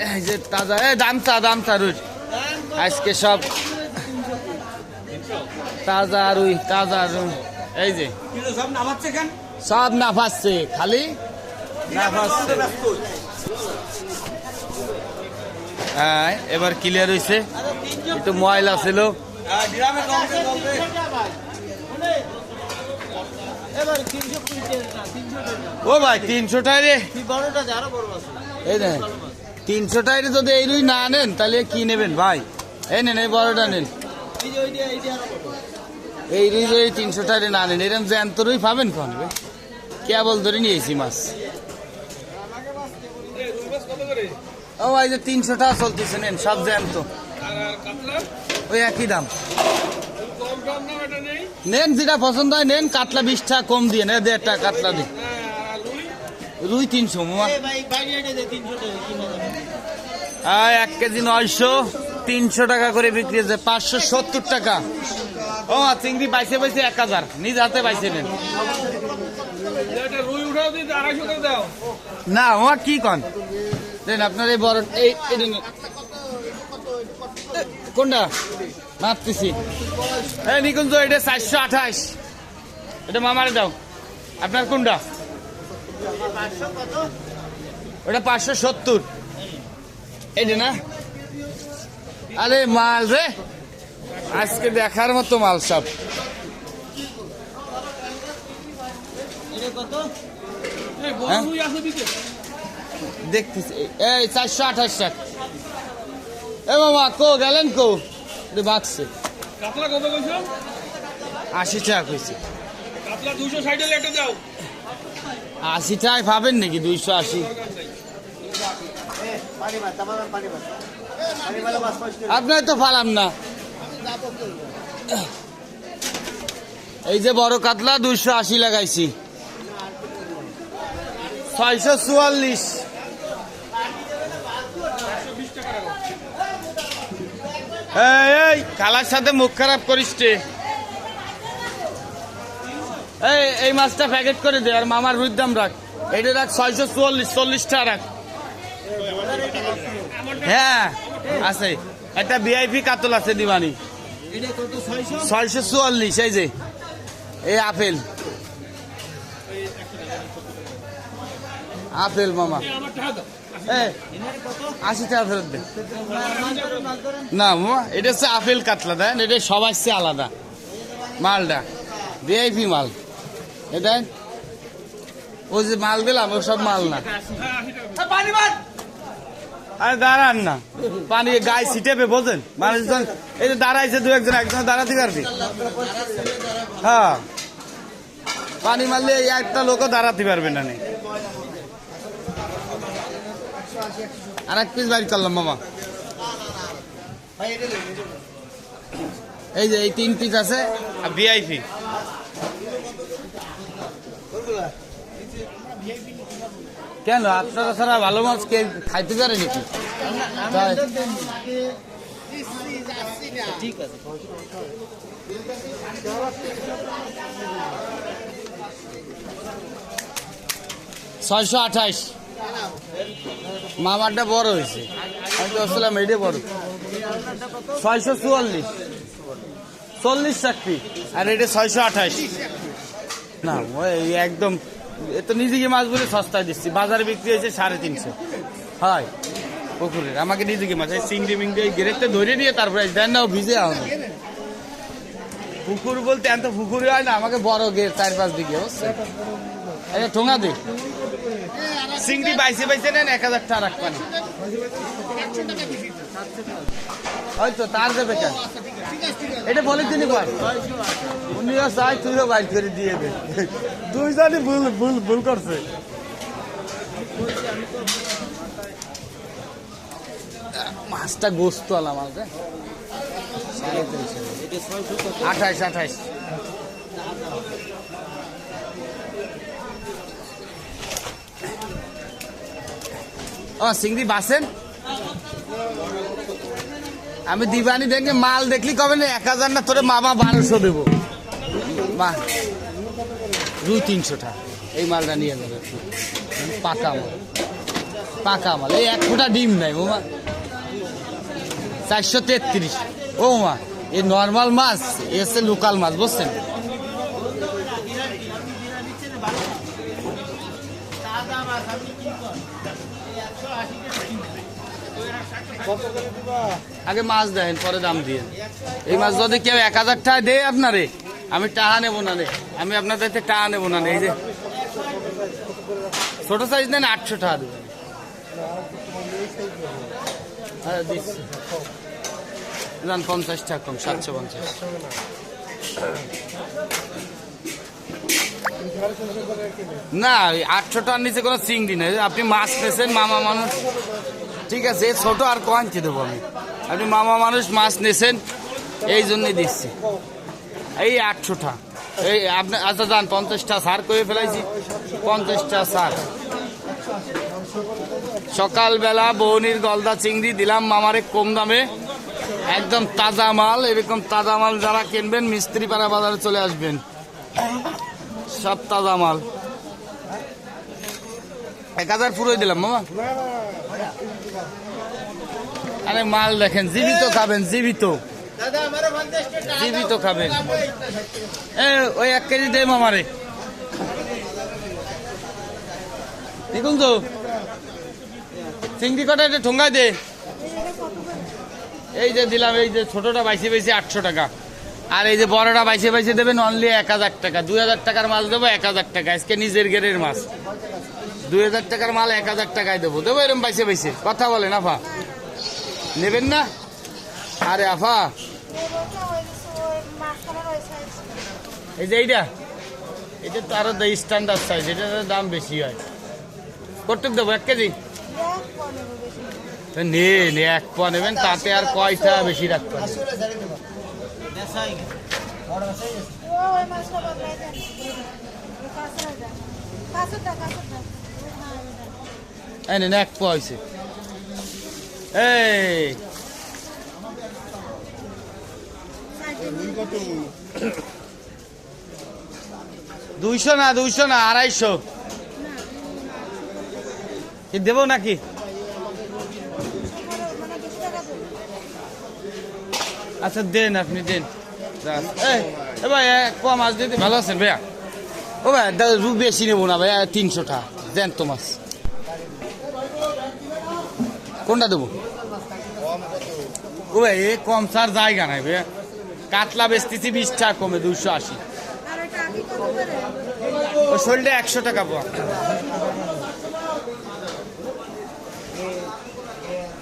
এই যে তাজা দাম চা রুই আজকে সব তাজা রুই এই যে সব নাফাচ্ছে খালি নাফাচ্ছে। হ্যাঁ এবার ক্লিয়ার হয়েছে, একটু ময়লা ছিল। ও ভাই 300 টাকা রে, এই না 300 টাকা যদি এই রুই না নেন তাহলে কি নেবেন ভাই? এই নেন এই বড়টা নেন, এই রুই যদি 300 টাকা না নেন এরকম জ্যান্ত রুই পাবেন কোন? কেবল ধরে নিয়েছি মাছ। ও ভাই যে 300 টাকা চলতেছে, নেন সব জ্যান্ত, ওই একই দাম। নেন যেটা পছন্দ হয় নেন, কাতলা 20 টাকা কম দিয়ে নেন, 1.5 টাকা কাতলা দিয়ে। রুই 300 মামা, 1 কেজি 900, 300 টাকা করে বিক্রি হচ্ছে, 570 টাকা। ও চিংড়ি বাইছে 1000, নিজ হাতে বাইছে নেন। না মামা কি কন দেন আপনার এই বড় এই কোনটা মাপতেছি? এই নিকুঞ্জ এটা 428, এটা মামারে দাও। আপনার কোনটা? ওটা 570, এই যে না। আরে মাল রে আজকে দেখার মতো মাল সব। দেখতেছি এই 428 টাকা। এ মামা কো গেলেন কো বাক্সে 80 টাকা কইছে। 80 টাকায় পাবেন নাকি? 280 আপনার তো পালাম না। এই যে বড় কাতলা 280 লাগাইছি, 644। এই খালার সাথে মুখ খারাপ করিস রে। এই মাছটা প্যাকেট করে দে, আর মামার রুইর দাম রাখ, এটা রাখ 644, 40 টাকা রাখ। হ্যাঁ আছে, একটা ভিআইপি কাতল আছে দিবানি, 644। এই যে এই আপেল মামা 80 টাকা ফেরত দে। না মামা এটা হচ্ছে আপেল কাতলা, দেন এটা সবার চেয়ে আলাদা মালটা, ভিআইপি মাল। এটা ওই যে মাল দিলাম ও সব মাল না। আরে দাঁড়ান না, পানি গায়ে ছিটেবে বোঝেন মানুষজন। এই যে দাঁড়াইছে দু একজন, একজন দাঁড়াতে পারবি? হ্যাঁ পানি মারলে একটা লোকও দাঁড়াতে পারবে না। আর 1 পিস বাইর করলাম মামা। এই যে এই 3 পিস আছে আর ভিআইপি। কেন আপনারা ছাড়া ভালো মাছ কে খাইতে পারে নাকি? ঠিক আছে 628। মামারটা বড় হয়েছে, আমি তো আসলাম এইটা বড়। 644, 40 চাকরি, আর এটা 628। না ওই একদম এত নিজেকে মাছ বলে সস্তায় দিচ্ছি, বাজারে বিক্রি হয়েছে 350। হয় পুকুরের, আমাকে নিজেকে মাছ এই চিংড়ি মিংড়ি গেরেতে ধরে নিয়ে তারপরে দেন না, ভিজে আও না। পুকুর বলতে এত পুকুরে হয় না, আমাকে বড় গের 4-5 দিকে এটা ঠোঙা দে। চিংড়ি বাইছে নেন 1000 টাকা রাখবেন, হয়তো তার দেবে কেন? এটা বলে দিনই ভাই, উনিও চাই তুইও বাইর করে দিয়ে দে, দুইজনই ভুল করছে। মাছটা গোস্ত আলাম আমাকে 28। ও চিংড়ি বাসেন, আমি দিবানি দেখে মাল দেখলি কবে না 1000 না, তোরে মামা 1200 দেবো। মা রুই 300 টাকা, এই মালটা নিয়ে নেবে পাকা মাল। পাকা মাল, এই 1 ফোঁটা ডিম নাই বৌমা। 433 ও মা, এই নর্মাল মাছ, এ হচ্ছে লোকাল মাছ, বুঝছেন? আগে মাছ দেন, পরে দাম দিয়ে। এই মাছ যদি কেউ 1000 টাকা দেয় আপনারে, আমি টাকা নেবো না রে, আমি আপনাদের টাকা নেবো না। এই যে ছোট সাইজ নেন 800 টাকা দেবেন। হ্যাঁ দিচ্ছি, 50 টাকা কম, 750। না 800 টাকার নিচে কোনো চিংড়ি নেই। আপনি মাছ নেছেন, মামা মানুষ, ঠিক আছে, ছোট আর কোয়ান্টি দেবো আমি। আপনি মামা মানুষ মাছ নেছেন, এই জন্যই দিচ্ছি। এই 800 টাকা, এই আপনি আচ্ছা যান 50 টাকা সার করে ফেলাইছি, 50 টাকা সার। সকালবেলা বৌনির গলদা চিংড়ি দিলাম মামারে কম দামে, একদম তাজা মাল। এরকম তাজা মাল যারা কিনবেন মিস্ত্রিপাড়া বাজারে চলে আসবেন, সব তাজা মাল। 1000 পুরোই দিলাম মামা। আরে মাল দেখেন, জীবিত খাবেন, জীবিত জীবিত খাবেন। ওই 1 কেজি দে মামারে, দেখুন তো চিংড়ি কটা এটা ঠোঙ্গায় দে। এই যে দিলাম, এই যে ছোটটা বাইসে 800 টাকা, আর এই যে বড়টা বাইসে দেবেন অনলি 1000 টাকা। 2000 টাকার মাল দেবো 1000 টাকা, আজকে নিজের গেরের মাছ। 2000 টাকার মাল 1000 টাকায় দেবো, এরকম বাইসে। কথা বলেন আফা, নেবেন না? আরে আফা, এই যে এটা তো আরো স্ট্যান্ডার্ড সাইজ, এটার দাম বেশি হয়। কতটুক দেবো? 1 কেজি নেন, 1 পোয়া নেবেন, তাতে আর কয়টা বেশি রাখতে হবে? নেন 1 পোয়া হয়েছে। এই 200 না 250 কি দেবো নাকি? আচ্ছা দেন, আপনি দেন। ভাই 1 পোয়া মাছ দিতে ভালো আছেন ভাইয়া? ও ভাই রু বেশি নেবো না ভাইয়া, 300 টাকা দেন তো মাছ। কোনটা দেবো? ও ভাই এ কম সার জায়গা নাই ভাইয়া, কাতলা বেচতেছি 20 টাকা কমে, 280। ওই শোলটা 100 টাকা পোয়া।